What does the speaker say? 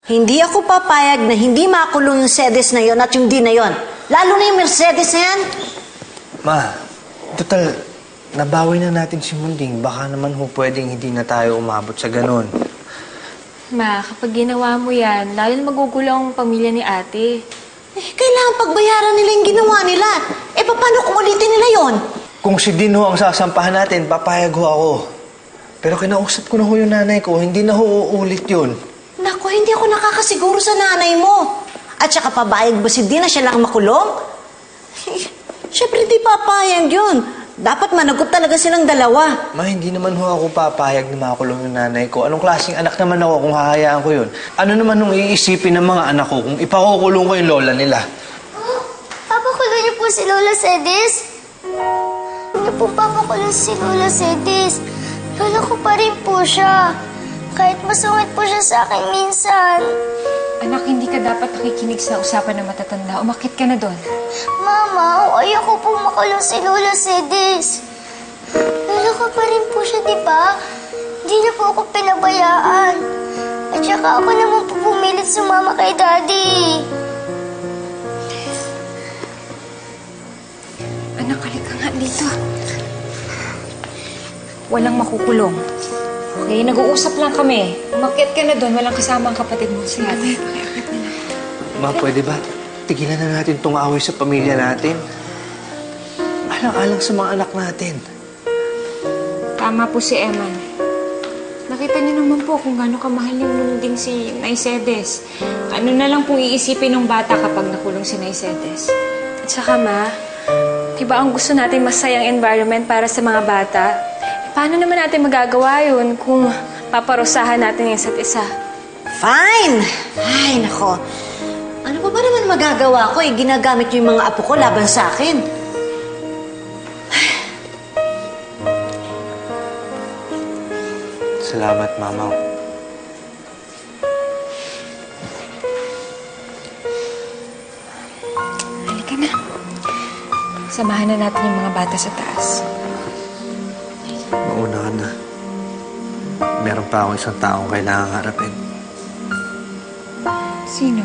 Hindi ako papayag na hindi makulong yung Mercedes na yon at yung D na yon. Lalo na yung Mercedes na yan. Ma, total, nabawi na natin si Munding. Baka naman pwedeng hindi na tayo umabot sa ganun. Ma, kapag ginawa mo yan, lalo magugulo ang pamilya ni ate. Kailangan pagbayaran nila yung ginawa nila. Paano kung ulitin nila yon? Kung si Din ho ang sasampahan natin, papayag ho ako. Pero kinausap ko na ho yung nanay ko, hindi na ho uulit yun. Naku, hindi ako nakakasiguro sa nanay mo. At saka pabayag ba si Din na siya lang makulong? Siyempre hindi papayag yun. Dapat managot talaga silang dalawa. Ma, hindi naman ho ako papayag na makulong yung nanay ko. Anong klaseng anak naman ako kung hahayaan ko yun? Ano naman nung iisipin ng mga anak ko kung ipakukulong ko yung lola nila? Papakulong niyo po si Lola Mercedes? Hindi po papakulong si Lola Mercedes. Lola ko pa rin po siya. Kahit masungit po siya sa akin minsan. Anak, hindi ka dapat nakikinig sa usapan ng matatanda. Umakit ka na doon. Mama, ayoko po makulong si Lola Mercedes. Lola ko pa rin po siya, di ba? Hindi niya po ako pinabayaan. At saka ako naman po pumilit sumama kay Daddy. Anak, halika nga dito. Walang makukulong. Okay, nag-uusap lang kami. Umakit ka na doon, walang kasama ang kapatid mo. Sige, ate. Pakiakit na lang. Ma, pwede ba? Tigilan na natin itong away sa pamilya natin. Alang-alang sa mga anak natin. Tama po si Eman. Nakita niyo naman po kung gaano kamahal yung Munding si Mercedes. Ano na lang pong iisipin ng bata kapag nakulong si Mercedes. At saka ma, diba ang gusto natin masayang environment para sa mga bata? Paano naman natin magagawa yun kung paparusahan natin yung isa't isa? Fine! Ay, nako. Ano pa ba naman magagawa ko? Ginagamit yung mga apo ko laban sa akin. Salamat, Mama. Halika na. Samahan na natin yung mga bata sa taas. Mauna ka na. Meron pa akong isang taong kailangang harapin. Sino?